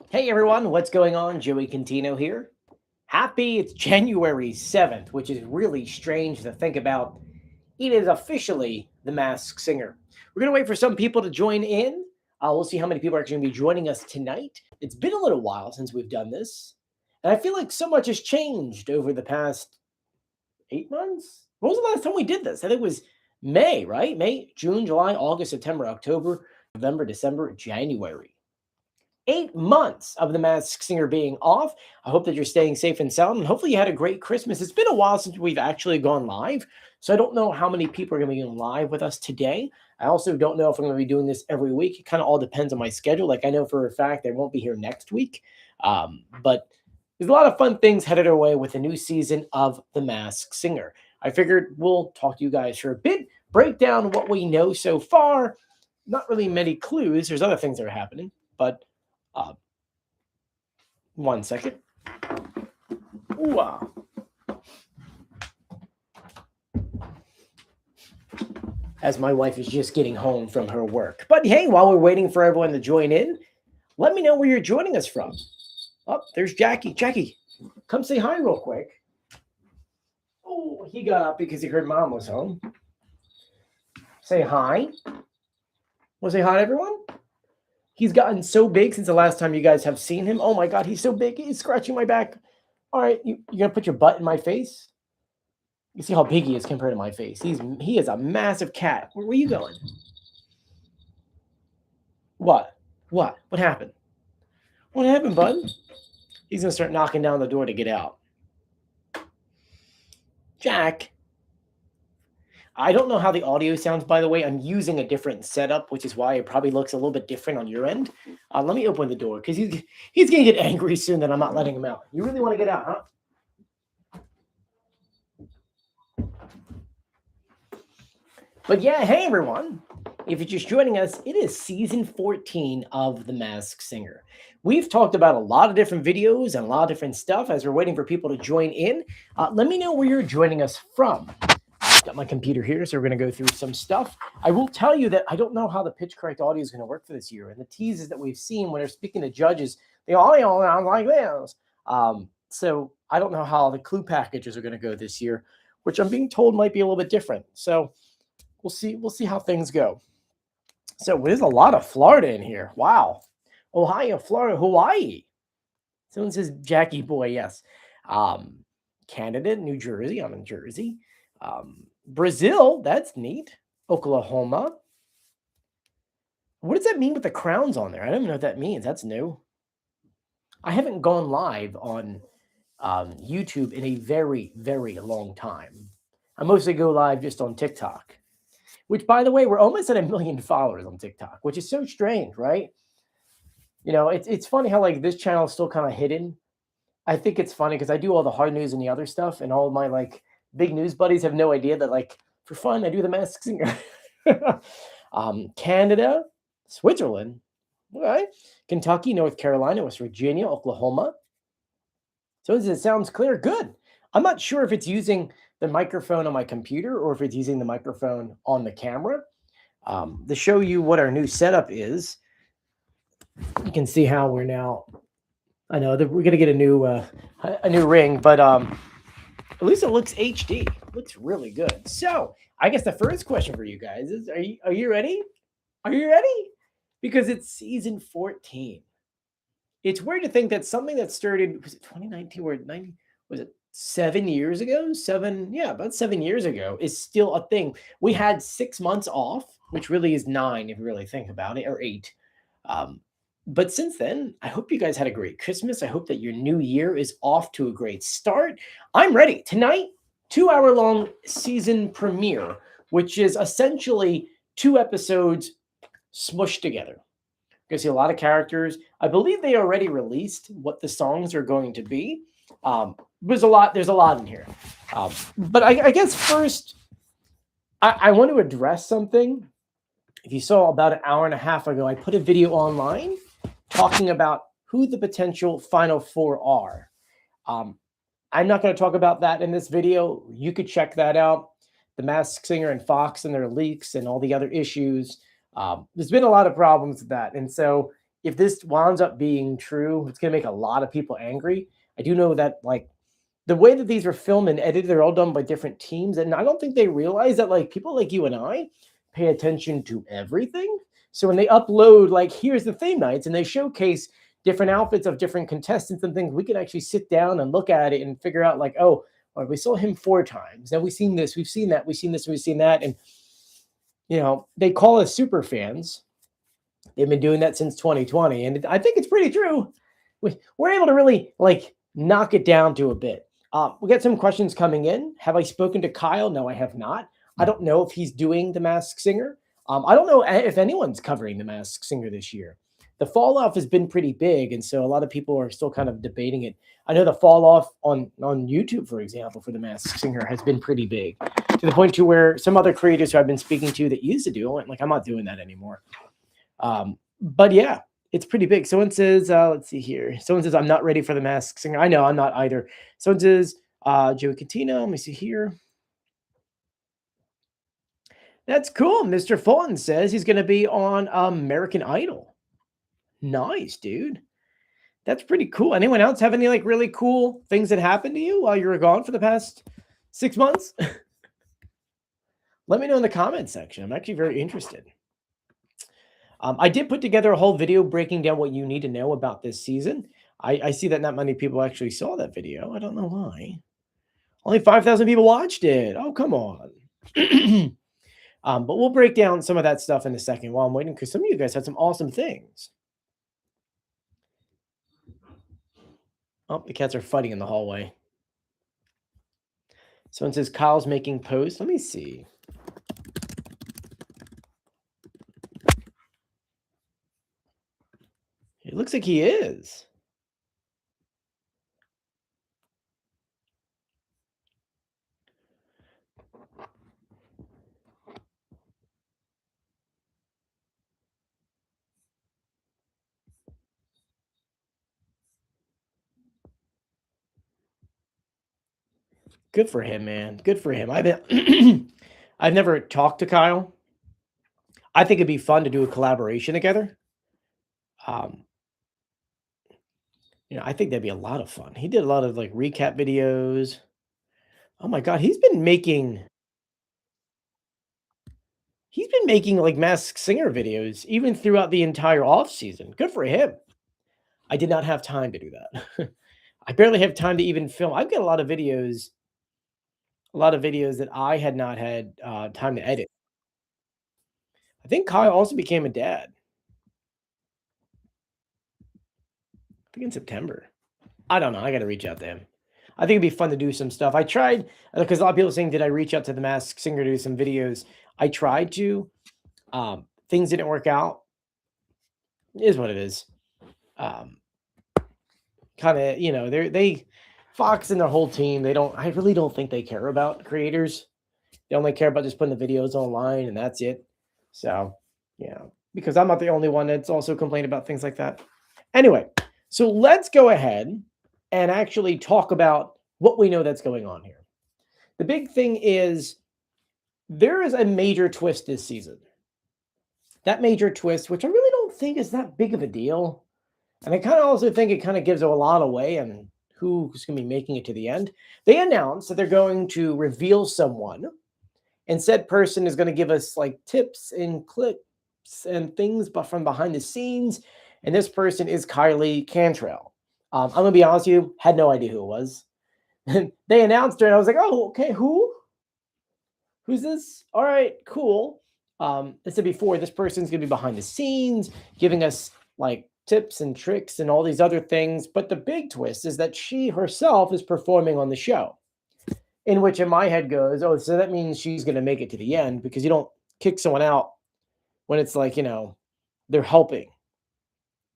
Hey everyone, what's going on? Joey Contino here. Happy it's January 7th, which is really strange to think about. It is officially the Masked Singer. We're going to wait for some people to join in. We'll see how many people are actually going to be joining us tonight. It's been a little while since we've done this, and I feel like so much has changed over the past 8 months. When was the last time we did this? I think it was May, right? May, June, July, August, September, October, November, December, January. 8 months of the Masked Singer being off. I hope that you're staying safe and sound, and hopefully you had a great Christmas. It's been a while since we've actually gone live, so I don't know how many people are going to be going live with us today. I also don't know if I'm going to be doing this every week. It kind of all depends on my schedule. Like I know for a fact I won't be here next week, but there's a lot of fun things headed our way with the new season of The Masked Singer. I figured we'll talk to you guys for a bit, break down what we know so far. Not really many clues. There's other things that are happening, but 1 second. Ooh, as my wife is just getting home from her work. But hey, while we're waiting for everyone to join in, let me know where you're joining us from. Oh, there's Jackie. Jackie, come say hi real quick. Oh, he got up because he heard Mom was home. Say hi. Want to say hi to everyone? He's gotten so big since the last time you guys have seen him. Oh my God, he's so big. He's scratching my back. All right, you're going to put your butt in my face? You see how big he is compared to my face. He is a massive cat. Where are you going? What? What happened? What happened, bud? He's going to start knocking down the door to get out. Jack. I don't know how the audio sounds, by the way. I'm using a different setup, which is why it probably looks a little bit different on your end. Let me open the door because he's going to get angry soon that I'm not letting him out. You really want to get out, huh? But yeah, hey everyone. If you're just joining us, it is season 14 of The Masked Singer. We've talked about a lot of different videos and a lot of different stuff as we're waiting for people to join in. Let me know where you're joining us from. Got my computer here, so we're going to go through some stuff. I will tell you that I don't know how the pitch correct audio is going to work for this year. And the teases that we've seen when they're speaking to judges, they all sound like this. So I don't know how the clue packages are going to go this year, which I'm being told might be a little bit different. So we'll see. We'll see how things go. So there's a lot of Florida in here. Wow. Ohio, Florida, Hawaii. Someone says Jackie boy, yes. Canada, New Jersey. I'm in Jersey. Brazil, that's neat. Oklahoma. What does that mean with the crowns on there? I don't even know what that means. That's new. I haven't gone live on YouTube in a very, very long time. I mostly go live just on TikTok, which, by the way, we're almost at 1 million followers on TikTok, which is so strange, right? You know, it's funny how like this channel is still kind of hidden. I think it's funny because I do all the hard news and the other stuff, and all of my like big news buddies have no idea that like for fun I do the Masked Singer. Canada, Switzerland, okay, Kentucky, North Carolina, West Virginia, Oklahoma. So it sounds clear. Good. I'm not sure if it's using the microphone on my computer or if it's using the microphone on the camera. To show you what our new setup is, you can see how we're now. I know that we're gonna get a new ring, but at least it looks HD. It looks really good. So I guess the first question for you guys is: Are you ready? Are you ready? Because it's season 14. It's weird to think that something that started, was it 2019 or 90? Was it 7 years ago? About 7 years ago is still a thing. We had 6 months off, which really is 9 if you really think about it, or 8. But since then, I hope you guys had a great Christmas. I hope that your new year is off to a great start. I'm ready. Tonight, 2-hour-long season premiere, which is essentially 2 episodes smushed together. You're going to see a lot of characters. I believe they already released what the songs are going to be. There's a lot in here. But I guess first, I want to address something. If you saw about an hour and a half ago, I put a video online talking about who the potential Final Four are. I'm not going to talk about that in this video. You could check that out. The Masked Singer and Fox and their leaks and all the other issues. There's been a lot of problems with that. And so if this winds up being true, it's going to make a lot of people angry. I do know that like the way that these are filmed and edited, they're all done by different teams. And I don't think they realize that like people like you and I pay attention to everything. So when they upload, like, here's the theme nights and they showcase different outfits of different contestants and things, we can actually sit down and look at it and figure out like, oh, well, we saw him 4 times. Now we've seen this, we've seen that, we've seen this, we've seen that. And, you know, they call us super fans. They've been doing that since 2020. And I think it's pretty true. We're able to really like knock it down to a bit. We got some questions coming in. Have I spoken to Kyle? No, I have not. I don't know if he's doing The Masked Singer. I don't know if anyone's covering The Masked Singer this year. The fall off has been pretty big, and so a lot of people are still kind of debating it. I know the fall off on YouTube, for example, for The Masked Singer has been pretty big, to the point to where some other creators who I've been speaking to that used to do it, like, I'm not doing that anymore. But yeah, it's pretty big. Someone says, let's see here. Someone says, I'm not ready for The Masked Singer. I know, I'm not either. Someone says, Joey Contino. Let me see here. That's cool. Mr. Fulton says he's going to be on American Idol. Nice, dude. That's pretty cool. Anyone else have any like really cool things that happened to you while you were gone for the past 6 months? Let me know in the comment section. I'm actually very interested. I did put together a whole video breaking down what you need to know about this season. I see that not many people actually saw that video. I don't know why. Only 5,000 people watched it. Oh, come on. But we'll break down some of that stuff in a second while I'm waiting, because some of you guys had some awesome things. Oh, the cats are fighting in the hallway. Someone says Kyle's making posts. Let me see. It looks like he is. Good for him, man. Good for him. I've never talked to Kyle. I think it'd be fun to do a collaboration together. You know, I think that'd be a lot of fun. He did a lot of like recap videos. Oh my God, he's been making like Masked Singer videos even throughout the entire off season. Good for him. I did not have time to do that. I barely have time to even film. I've got a lot of videos that I had not had time to edit. I think Kyle also became a dad. I think in September. I don't know. I got to reach out to him. I think it'd be fun to do some stuff. I tried, because a lot of people are saying, did I reach out to the Masked Singer to do some videos? I tried to. Things didn't work out. It is what it is. Kind of, you know, they Fox and their whole team, I really don't think they care about creators. They only care about just putting the videos online and that's it. So, yeah, because I'm not the only one that's also complained about things like that. Anyway, so let's go ahead and actually talk about what we know that's going on here. The big thing is there is a major twist this season. That major twist, which I really don't think is that big of a deal. And I kind of also think it kind of gives a lot away on who's going to be making it to the end. They announced that they're going to reveal someone, and said person is going to give us like tips and clips and things but from behind the scenes. And this person is Kylie Cantrell. I'm going to be honest with you, had no idea who it was. They announced her and I was like, oh, okay, who's this? All right, cool. I said before, this person's going to be behind the scenes, giving us like tips and tricks and all these other things. But the big twist is that she herself is performing on the show, in which in my head goes, oh, so that means she's going to make it to the end, because you don't kick someone out when it's like, you know, they're helping.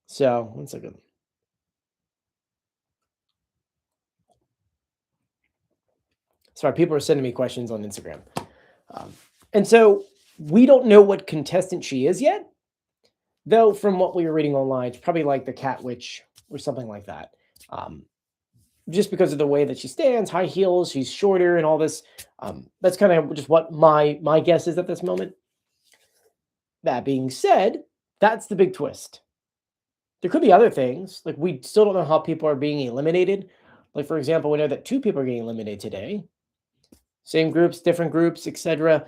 So, 1 second. Sorry, people are sending me questions on Instagram. And so we don't know what contestant she is yet, though from what we were reading online, it's probably like the Cat Witch or something like that. Just because of the way that she stands, high heels, she's shorter and all this. That's kind of just what my guess is at this moment. That being said, that's the big twist. There could be other things. Like we still don't know how people are being eliminated. Like for example, we know that 2 people are getting eliminated today. Same groups, different groups, etc.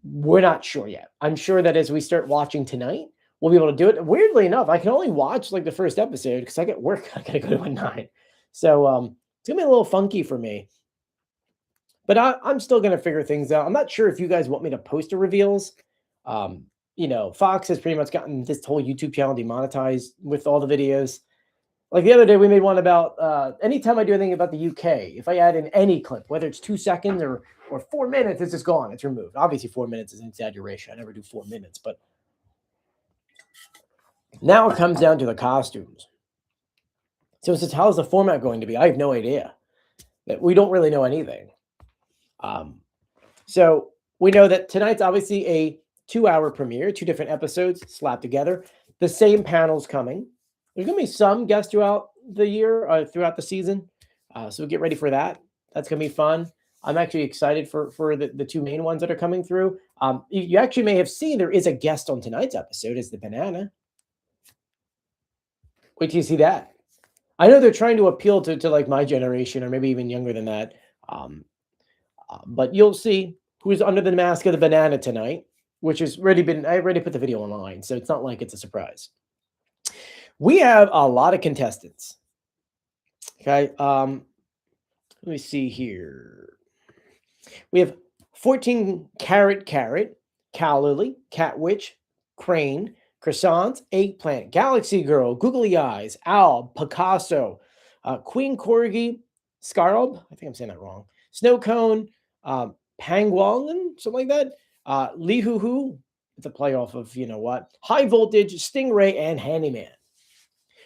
We're not sure yet. I'm sure that as we start watching tonight, we'll be able to do it. Weirdly enough, I can only watch like the first episode because I get work. I gotta go to at 9. So it's gonna be a little funky for me. But I'm still gonna figure things out. I'm not sure if you guys want me to post the reveals. Um, Fox has pretty much gotten this whole YouTube channel demonetized with all the videos. Like the other day, we made one about anytime I do anything about the UK, if I add in any clip, whether it's 2 seconds or 4 minutes, it's just gone. It's removed. Obviously, 4 minutes is an exaggeration. I never do 4 minutes, but now it comes down to the costumes. So it says, how's the format going to be? I have no idea. We don't really know anything. So we know that tonight's obviously a 2-hour premiere, 2 different episodes slapped together. The same panel's coming. There's going to be some guests throughout the year, throughout the season. So get ready for that. That's going to be fun. I'm actually excited for the 2 main ones that are coming through. You actually may have seen there is a guest on tonight's episode is the banana. Wait till you see that. I know they're trying to appeal to like my generation or maybe even younger than that. But you'll see who's under the mask of the banana tonight, which has I already put the video online. So it's not like it's a surprise. We have a lot of contestants. Okay. Let me see here. We have 14 Carrot, Cow Lily, Cat Witch, Crane, Croissant, Eggplant, Galaxy Girl, Googly Eyes, Owl, Picasso, Queen Corgi, Scarab, I think I'm saying that wrong, Snow Cone, Pangwong, something like that, Lee Hoo Hoo, it's a play off of, you know what, High Voltage, Stingray, and Handyman.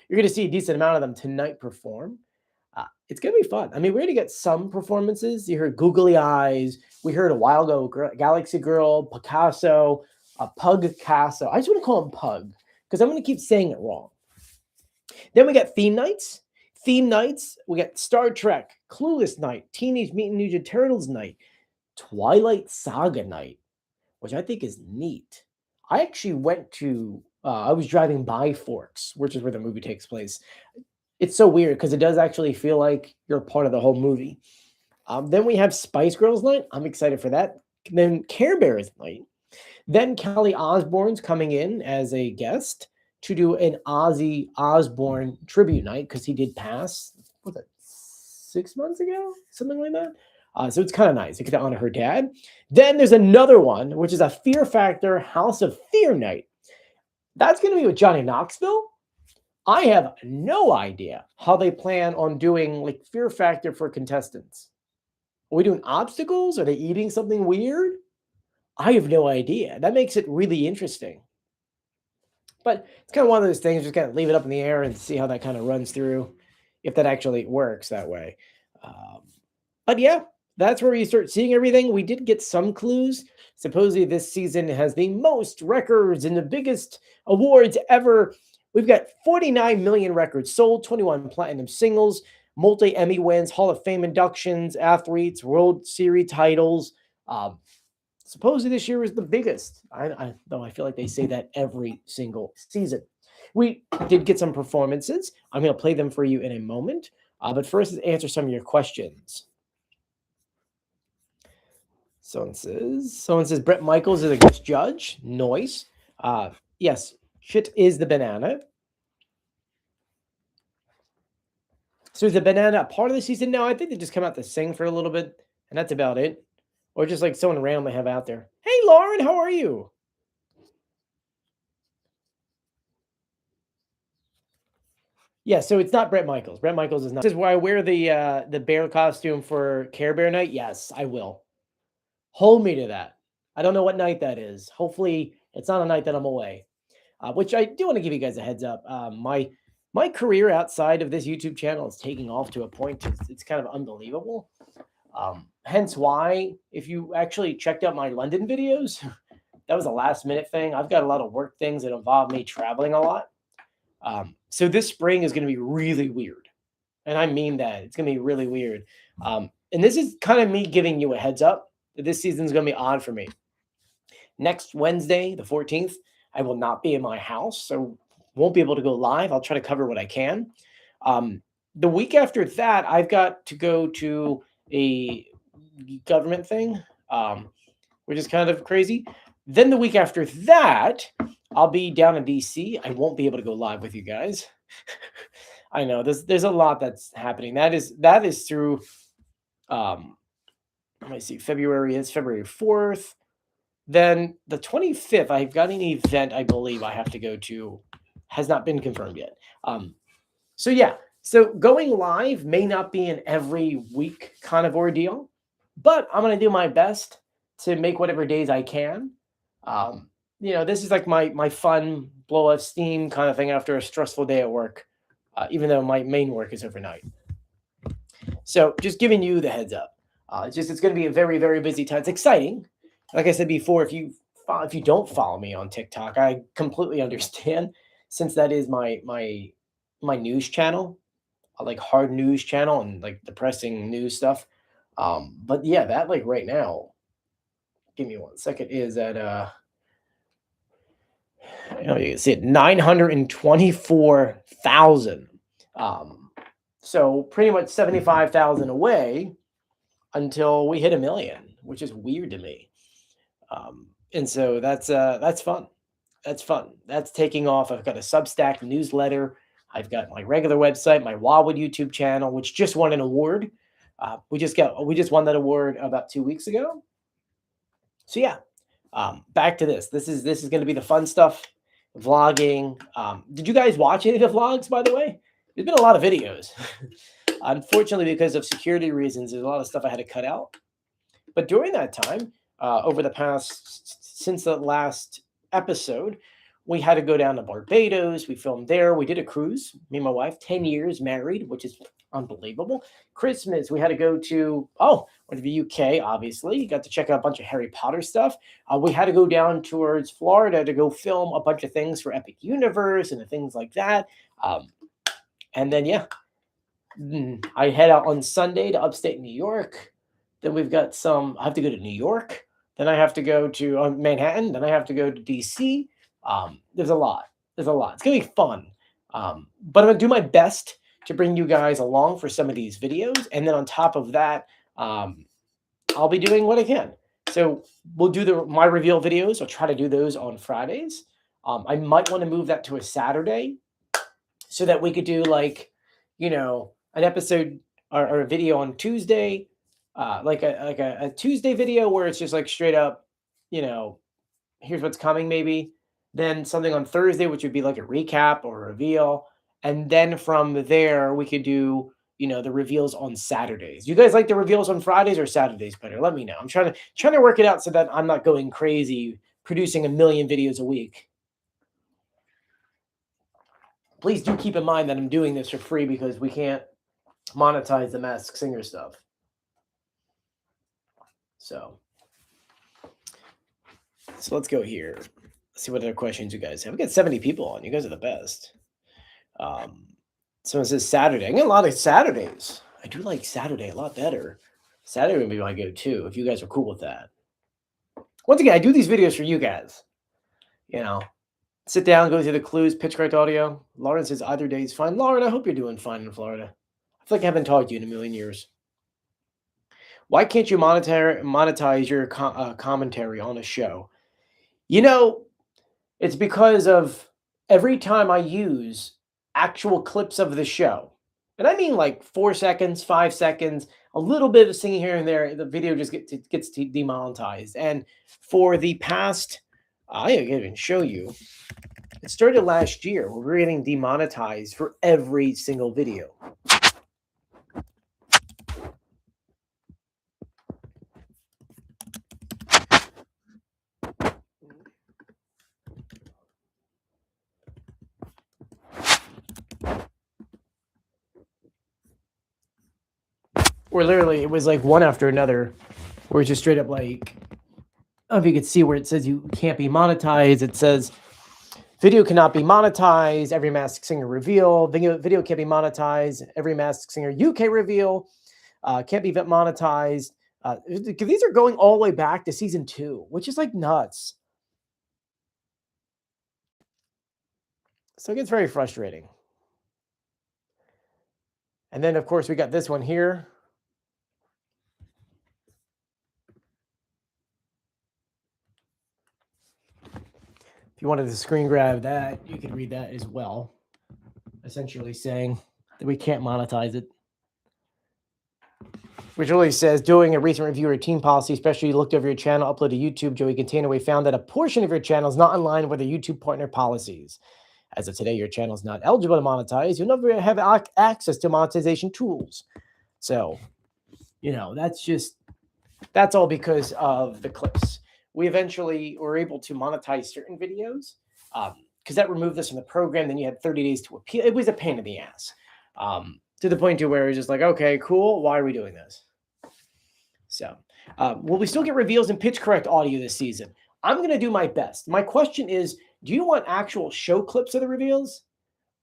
You're going to see a decent amount of them tonight perform. It's going to be fun. I mean, we're going to get some performances. You heard Googly Eyes. We heard a while ago Galaxy Girl, Picasso, Pugcasso. I just want to call him Pug because I'm going to keep saying it wrong. Then we got theme nights. We got Star Trek, Clueless Night, Teenage Mutant Ninja Turtles Night, Twilight Saga Night, which I think is neat. I actually went to, I was driving by Forks, which is where the movie takes place. It's so weird because it does actually feel like you're part of the whole movie. Then we have Spice Girls Night. I'm excited for that. Then Care Bears Night. Then Kelly Osbourne's coming in as a guest to do an Ozzy Osbourne tribute night because he did pass, what was it, 6 months ago? Something like that. So it's kind of nice. You get to honor her dad. Then there's another one, which is a Fear Factor House of Fear night. That's going to be with Johnny Knoxville. I have no idea how they plan on doing like Fear Factor for contestants. Are we doing obstacles? Are they eating something weird? I have no idea. That makes it really interesting. But it's kind of one of those things, just kind of leave it up in the air and see how that kind of runs through, if that actually works that way. But yeah, that's where you start seeing everything. We did get some clues. Supposedly this season has the most records and the biggest awards ever. We've got 49 million records sold, 21 platinum singles, multi-Emmy wins, Hall of Fame inductions, athletes, World Series titles. Supposedly this year was the biggest. Though I feel like they say that every single season. We did get some performances. I'm going to play them for you in a moment. But first, let's answer some of your questions. Someone says Bret Michaels is a guest judge. Noise. Yes. Shit is the banana. So is the banana part of the season? No, I think they just come out to sing for a little bit, and that's about it. Or just like someone randomly have out there. Hey, Lauren, how are you? Yeah, so it's not Bret Michaels. Bret Michaels is not. This is where I wear the bear costume for Care Bear night. Yes, I will. Hold me to that. I don't know what night that is. Hopefully, it's not a night that I'm away. Which I do want to give you guys a heads up. My career outside of this YouTube channel is taking off to a point. It's kind of unbelievable. Hence why, if you actually checked out my London videos, that was a last minute thing. I've got a lot of work things that involve me traveling a lot. So this spring is going to be really weird. And I mean that. It's going to be really weird. And this is kind of me giving you a heads up that this season is going to be odd for me. Next Wednesday, the 14th, I will not be in my house. So Won't be able to go live. I'll try to cover what I can. The week after that, I've got to go to a government thing, which is kind of crazy. Then the week after that, I'll be down in DC. I won't be able to go live with you guys. I know there's a lot that's happening. That is through let me see, February 4th. Then the 25th, I've got an event I believe I have to go to. Has not been confirmed yet. So yeah, so going live may not be an every week kind of ordeal, but I'm gonna do my best to make whatever days I can. This is like my fun blow off steam kind of thing after a stressful day at work, even though my main work is overnight. So just giving you the heads up. It's going to be a very, very busy time. It's exciting. Like I said before, if you don't follow me on TikTok, I completely understand, since that is my news channel, like hard news channel and like depressing news stuff. But yeah, that like right now, give me 1 second, is at you can see it 924,000. So pretty much 75,000 away until we hit 1 million, which is weird to me. And so that's fun. That's fun. That's taking off. I've got a Substack newsletter. I've got my regular website, my Wildwood YouTube channel, which just won an award. We just won that award about 2 weeks ago. So yeah, back to this. This is going to be the fun stuff. Vlogging. Did you guys watch any of the vlogs, by the way? There's been a lot of videos. Unfortunately, because of security reasons, there's a lot of stuff I had to cut out. But during that time, over the past, since the last episode, we had to go down to Barbados. We filmed there. We did a cruise. Me and my wife, 10 years married, which is unbelievable. Christmas, we had to go to, went to the UK, obviously. You got to check out a bunch of Harry Potter stuff. We had to go down towards Florida to go film a bunch of things for Epic Universe and things like that. And then, yeah, I head out on Sunday to upstate New York. Then we've got I have to go to New York. Then I have to go to Manhattan. Then I have to go to DC. There's a lot. It's going to be fun. But I'm going to do my best to bring you guys along for some of these videos. And then on top of that, I'll be doing what I can. So we'll do my reveal videos. I'll try to do those on Fridays. I might want to move that to a Saturday so that we could do an episode or a video on Tuesday, like a Tuesday video where it's just like straight up, here's what's coming maybe. Then something on Thursday, which would be like a recap or a reveal. And then from there, we could do, the reveals on Saturdays. You guys like the reveals on Fridays or Saturdays better? Let me know. I'm trying to work it out so that I'm not going crazy producing 1 million videos a week. Please do keep in mind that I'm doing this for free because we can't monetize the Masked Singer stuff. So let's go here. Let's see what other questions you guys have. We got 70 people on. You guys are the best. Someone says Saturday. I get a lot of Saturdays. I do like Saturday a lot better. Saturday would be my go-to if you guys are cool with that. Once again, I do these videos for you guys. Sit down, go through the clues, pitch correct audio. Lauren says either day is fine. Lauren, I hope you're doing fine in Florida. I feel like I haven't talked to you in 1 million years. Why can't you monetize your commentary on a show? It's because of every time I use actual clips of the show, and I mean like 4 seconds, 5 seconds, a little bit of singing here and there, the video just gets demonetized. And for the past, I can't even show you. It started last year. We're getting demonetized for every single video. Or literally, it was like one after another, where it's just straight up like, I don't know if you could see where it says you can't be monetized. It says video cannot be monetized. Every Masked Singer reveal. Video can't be monetized. Every Masked Singer UK reveal can't be monetized. These are going all the way back to season 2, which is like nuts. So it gets very frustrating. And then, of course, we got this one here. If you wanted to screen grab that, you could read that as well. Essentially saying that we can't monetize it. Which really says, doing a recent review of your team policy, especially you looked over your channel, uploaded to YouTube, Joey Contino, we found that a portion of your channel is not in line with the YouTube partner policies. As of today, your channel is not eligible to monetize. You'll never have access to monetization tools. So, that's all because of the clips. We eventually were able to monetize certain videos because that removed us from the program. Then you had 30 days to appeal. It was a pain in the ass to the point to where it's just like, okay, cool. Why are we doing this? So, will we still get reveals and pitch correct audio this season? I'm going to do my best. My question is, do you want actual show clips of the reveals?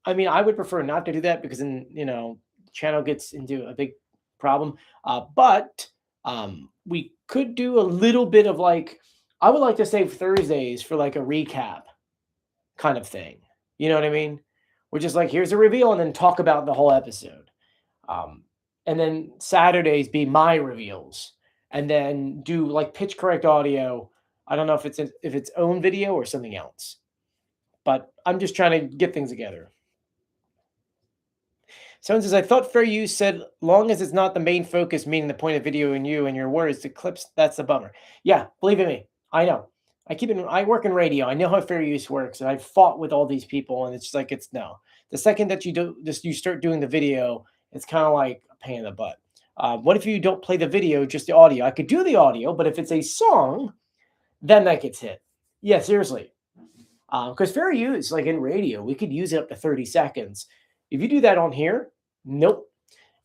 I mean, I would prefer not to do that because then, the channel gets into a big problem. But we could do a little bit of I would like to save Thursdays for like a recap kind of thing. You know what I mean? We're just like, here's a reveal and then talk about the whole episode. And then Saturdays be my reveals and then do like pitch correct audio. I don't know if it's own video or something else, but I'm just trying to get things together. Someone says, I thought fair use said, long as it's not the main focus, meaning the point of video and you and your words, the clips, that's the bummer. Yeah, believe in me. I know. I work in radio. I know how fair use works. And I've fought with all these people and it's just like, no. The second that you start doing the video, it's kind of like a pain in the butt. What if you don't play the video, just the audio? I could do the audio, but if it's a song, then that gets hit. Yeah, seriously. Because fair use, like in radio, we could use it up to 30 seconds. If you do that on here, nope.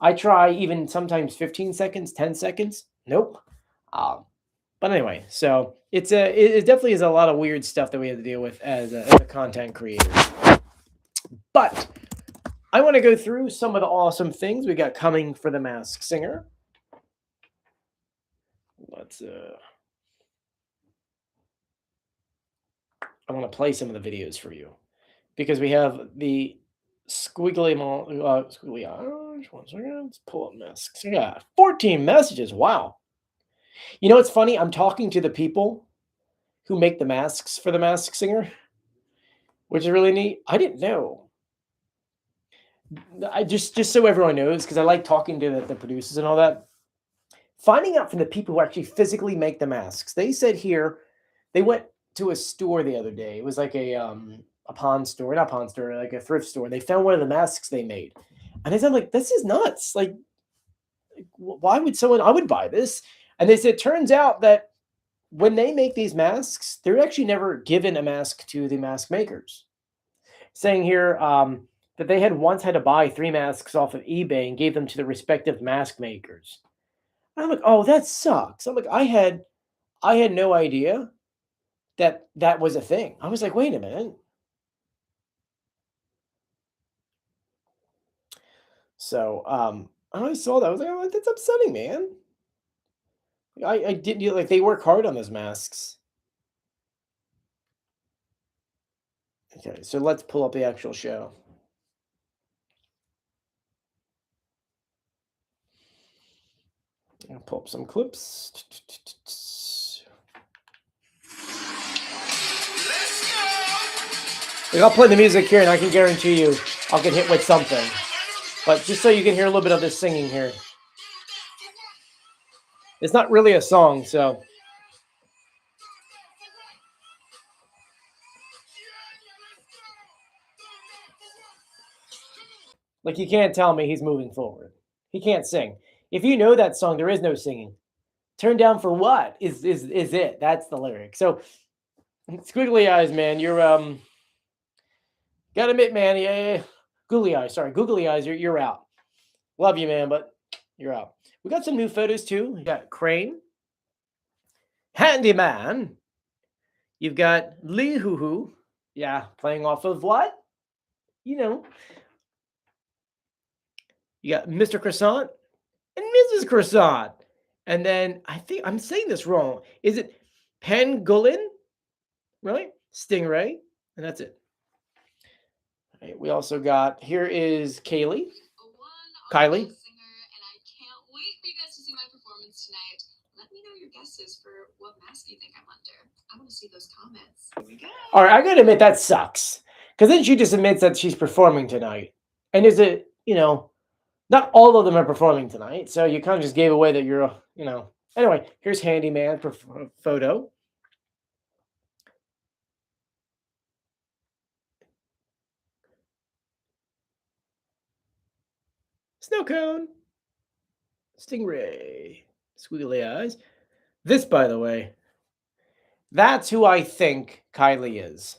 I try even sometimes 15 seconds, 10 seconds. Nope. But anyway, so it definitely is a lot of weird stuff that we have to deal with as a content creator. But I want to go through some of the awesome things we got coming for the Masked Singer. I want to play some of the videos for you because we have the squiggly orange. 1 second. Let's pull up masks. Yeah, 14 messages. Wow. You know what's funny? I'm talking to the people who make the masks for the Masked Singer, which is really neat. I didn't know. I just so everyone knows, because I like talking to the producers and all that. Finding out from the people who actually physically make the masks. They said here they went to a store the other day. It was like a pawn store, not pawn store, like a thrift store. They found one of the masks they made. And they said, like, this is nuts. Like, why would someone, I would buy this. And they said, it turns out that when they make these masks, they're actually never given a mask to the mask makers. Saying here that they had once had to buy 3 masks off of eBay and gave them to the respective mask makers. And I'm like, oh, that sucks. I'm like, I had no idea that was a thing. I was like, wait a minute. So I saw that. I was like, oh, that's upsetting, man. I didn't like they work hard on those masks. Okay, so let's pull up the actual show. I'll pull up some clips. Like, I'll play the music here, and I can guarantee you I'll get hit with something. But just so you can hear a little bit of this singing here. It's not really a song, so. Like, you can't tell me he's moving forward. He can't sing. If you know that song, there is no singing. Turn down for what is it? That's the lyric. So, squiggly eyes, man. You're gotta admit, man. Yeah. Googly eyes. Sorry, googly eyes. You're out. Love you, man, but you're out. We got some new photos too. You got Crane, Handyman. You've got Lee Hoo Hoo. Yeah, playing off of what? You know. You got Mr. Croissant and Mrs. Croissant. And then I think I'm saying this wrong. Is it Pangolin? Right? Stingray. And that's it. Right, we also got, here is Kylie. Kylie. And I can't wait for you guys to see my performance tonight. Let me know your guesses for what mask you think I'm under. I want to see those comments. Here we go. All right, I gotta admit that sucks. Because then she just admits that she's performing tonight. And is it, not all of them are performing tonight. So you kind of just gave away that you're. Anyway, here's Handyman photo. Snow cone. Stingray. Squiggly eyes. This, by the way, that's who I think Kylie is.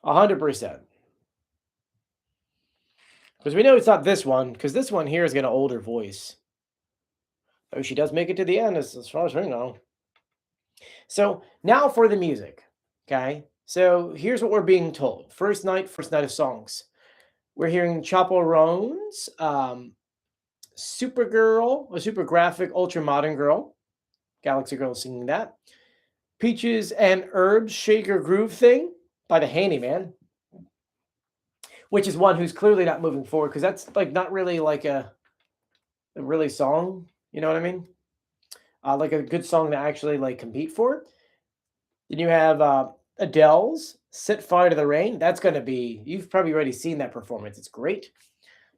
100%. Because we know it's not this one, because this one here has got an older voice. Oh, she does make it to the end, as far as we know. So now for the music. Okay. So here's what we're being told. First night of songs. We're hearing Chapo Roan's Supergirl, a super graphic, ultra modern girl. Galaxy Girl singing that. Peaches and Herbs Shaker Groove Thing by the Handyman, which is one who's clearly not moving forward because that's like not really like a really song. You know what I mean? Like a good song to actually like compete for. Then you have Adele's "Set Fire to the Rain." That's going to be, you've probably already seen that performance. It's great.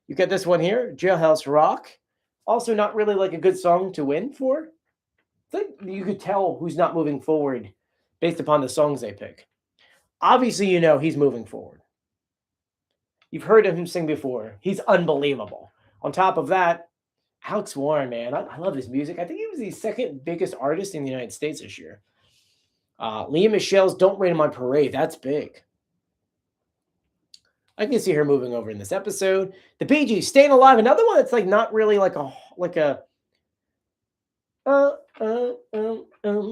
You get this one here, Jailhouse Rock. Also, not really like a good song to win for. I think you could tell who's not moving forward based upon the songs they pick. Obviously, he's moving forward. You've heard him sing before. He's unbelievable. On top of that, Alex Warren, man, I love his music. I think he was the second biggest artist in the United States this year. Leah Michelle's "Don't Rain on My Parade." That's big. I can see her moving over in this episode. The Bee Gees, "Staying Alive," another one that's like not really like a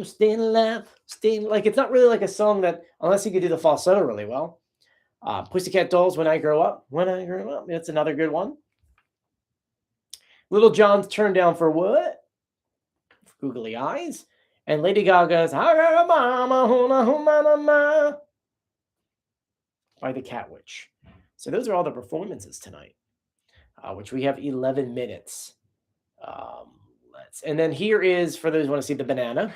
staying alive, like it's not really like a song that, unless you could do the falsetto really well. Pussycat Dolls, "When I Grow Up." That's another good one. Little John's "Turn Down for What?" Googly eyes. And Lady Gaga's "I Got a Mama, Mama" by the Cat Witch. So those are all the performances tonight, which we have 11 minutes. And then here is, for those who want to see the banana.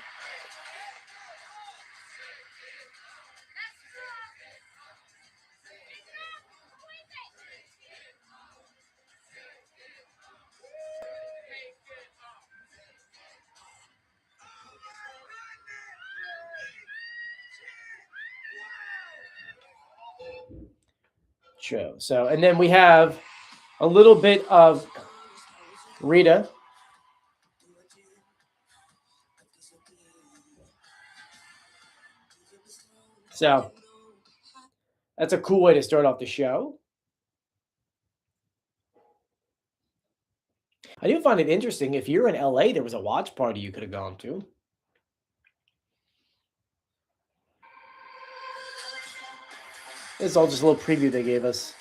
Show. So, and then we have a little bit of Rita. So that's a cool way to start off the show. I do find it interesting. If you're in LA, there was a watch party you could have gone to. This is all just a little preview they gave us.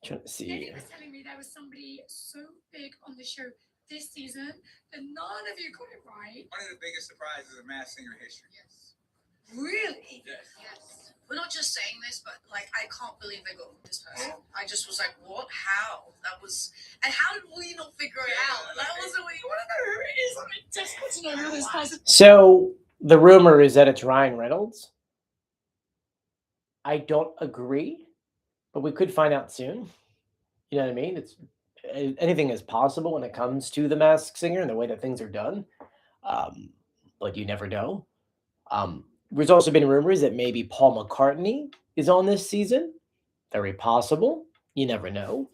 Trying to see. Eddie was telling me there was somebody so big on the show this season that none of you got it right. One of the biggest surprises of Masked Singer history. Yes. Really? Yes. We're not just saying this, but like I can't believe they got this person. I just was like, what? How? That was, and how did we not figure it out? That wasn't what you want to know who it is. I'm desperate to know who this person. So the rumor is that it's Ryan Reynolds. I don't agree, but we could find out soon. You know what I mean? It's anything is possible when it comes to the Masked Singer and the way that things are done, but you never know. There's also been rumors that maybe Paul McCartney is on this season. Very possible. You never know.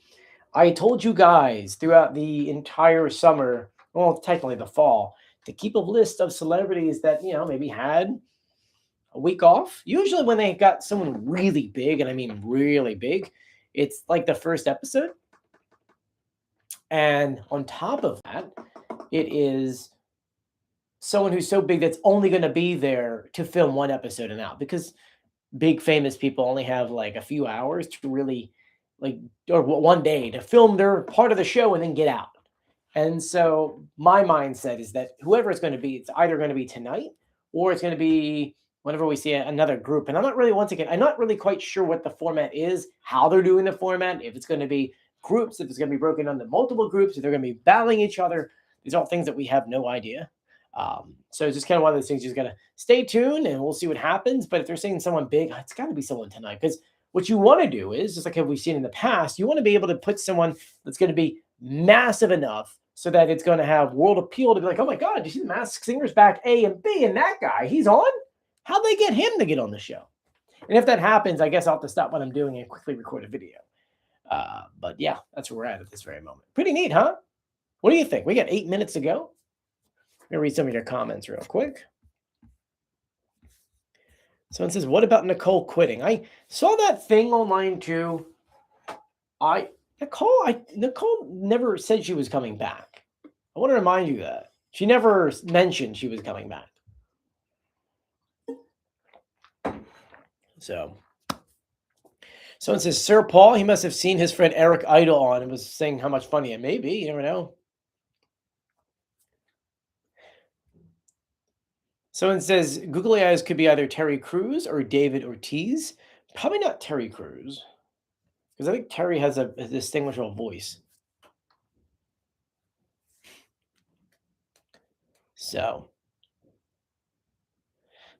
I told you guys throughout the entire summer, well, technically the fall, to keep a list of celebrities that, maybe had a week off. Usually when they got someone really big, and I mean really big, it's like the first episode. And on top of that, it is someone who's so big that's only going to be there to film one episode and out, because big famous people only have like a few hours to really or one day to film their part of the show and then get out. And so my mindset is that whoever it's going to be, it's either going to be tonight or it's going to be whenever we see another group. And I'm not really, once again, I'm not really quite sure what the format is, how they're doing the format, if it's going to be groups, if it's going to be broken into multiple groups, if they're going to be battling each other. These are all things that we have no idea. So it's just kind of one of those things. You just got to stay tuned and we'll see what happens. But if they're saying someone big, it's got to be someone tonight. Because what you want to do is, just like we've seen in the past, you want to be able to put someone that's going to be massive enough so that it's going to have world appeal to be like, oh my God, do you see the Masked Singer's back A and B and that guy, he's on? How'd they get him to get on the show? And if that happens, I guess I'll have to stop what I'm doing and quickly record a video. But yeah, that's where we're at this very moment. Pretty neat, huh? What do you think? We got 8 minutes to go. I'm going to read some of your comments real quick. Someone says, what about Nicole quitting? I saw that thing online too. Nicole never said she was coming back. I want to remind you that. She never mentioned she was coming back. So, someone says, Sir Paul, he must have seen his friend Eric Idle on and was saying how much funny it may be. You never know. Someone says, Googly Eyes could be either Terry Crews or David Ortiz. Probably not Terry Crews. Because I think Terry has a distinguishable voice. So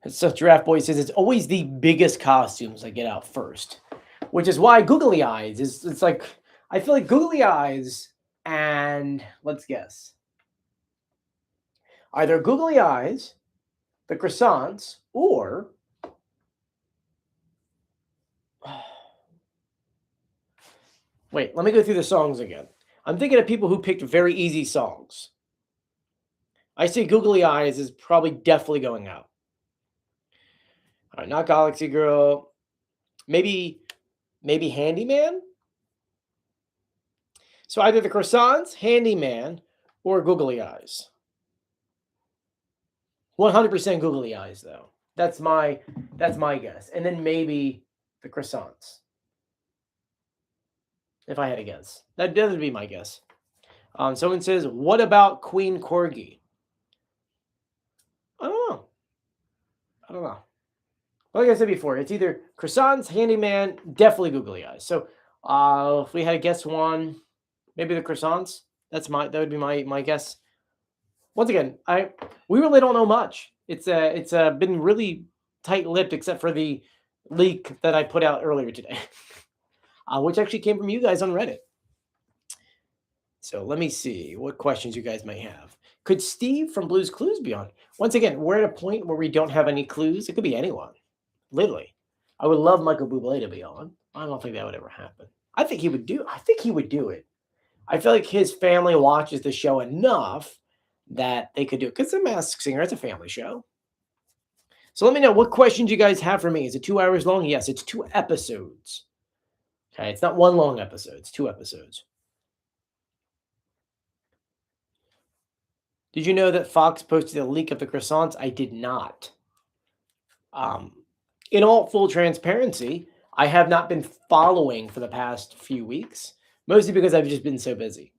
Giraffe Boy says, it's always the biggest costumes I get out first. Which is why Googly Eyes is, it's like, I feel like Googly Eyes and, let's guess, either Googly Eyes, the Croissants, or wait, let me go through the songs again. I'm thinking of people who picked very easy songs. I say Googly Eyes is probably definitely going out. All right, not Galaxy Girl. Maybe Handyman? So either the Croissants, Handyman, or Googly Eyes. 100% Googly Eyes, though. That's my guess. And then maybe the Croissants. If I had to guess. That would be my guess. Someone says, what about Queen Corgi? I don't know. Like I said before, it's either Croissants, Handyman, definitely Googly Eyes. So if we had to guess one, maybe the Croissants. That would be my guess. Once again, we really don't know much. It's been really tight-lipped, except for the leak that I put out earlier today, which actually came from you guys on Reddit. So let me see what questions you guys may have. Could Steve from Blue's Clues be on? Once again, we're at a point where we don't have any clues. It could be anyone, literally. I would love Michael Bublé to be on. I don't think that would ever happen. I think he would do it. I feel like his family watches the show enough that they could do it. Because The Masked Singer, it's a family show. So let me know what questions you guys have for me. Is it 2 hours long? Yes, it's 2 episodes. Okay, it's not one long episode. It's 2 episodes. Did you know that Fox posted a leak of the croissants? I did not. In all full transparency, I have not been following for the past few weeks, mostly because I've just been so busy.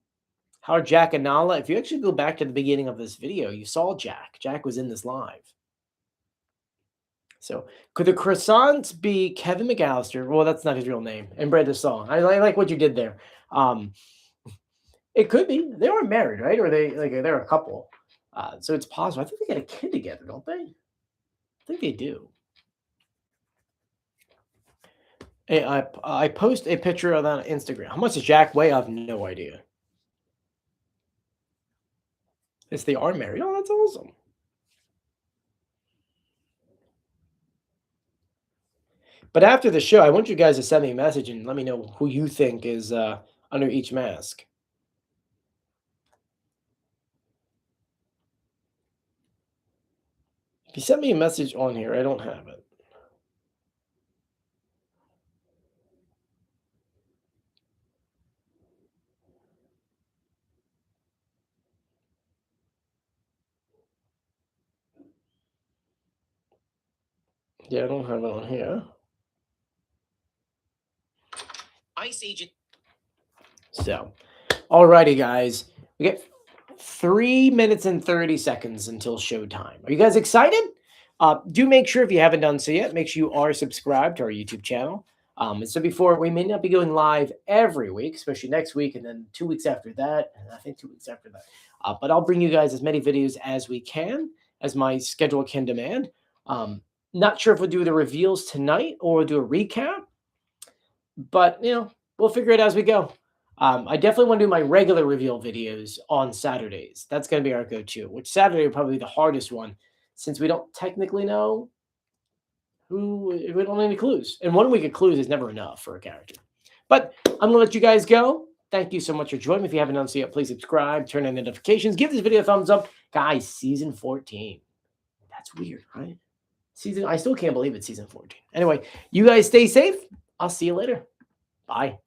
How are Jack and Nala? If you actually go back to the beginning of this video, you saw Jack. Jack was in this live. So could the croissants be Kevin McAllister? Well, that's not his real name. And Brad the Song. I like what you did there. It could be. They weren't married, right? Or they're a couple. So it's possible. I think they got a kid together, don't they? I think they do. Hey, I post a picture of that on Instagram. How much does Jack weigh? I have no idea. Yes, they are married. Oh, that's awesome. But after the show, I want you guys to send me a message and let me know who you think is under each mask. If you send me a message on here, I don't have it. Yeah, I don't have it on here. Ice Agent. So, alrighty, guys. We get 3 minutes and 30 seconds until showtime. Are you guys excited? Do make sure, if you haven't done so yet, make sure you are subscribed to our YouTube channel. As said before, we may not be going live every week, especially next week, and then 2 weeks after that, and I think 2 weeks after that. But I'll bring you guys as many videos as we can, as my schedule can demand. Not sure if we'll do the reveals tonight or do a recap, but we'll figure it out as we go. I definitely want to do my regular reveal videos on Saturdays. That's going to be our go-to, which Saturday will probably be the hardest one, since we don't technically know who, we don't have any clues. And 1 week of clues is never enough for a character. But I'm going to let you guys go. Thank you so much for joining me. If you haven't done so yet, please subscribe, turn on notifications, give this video a thumbs up. Guys, season 14. That's weird, right? I still can't believe it's season 14. Anyway, you guys stay safe. I'll see you later. Bye.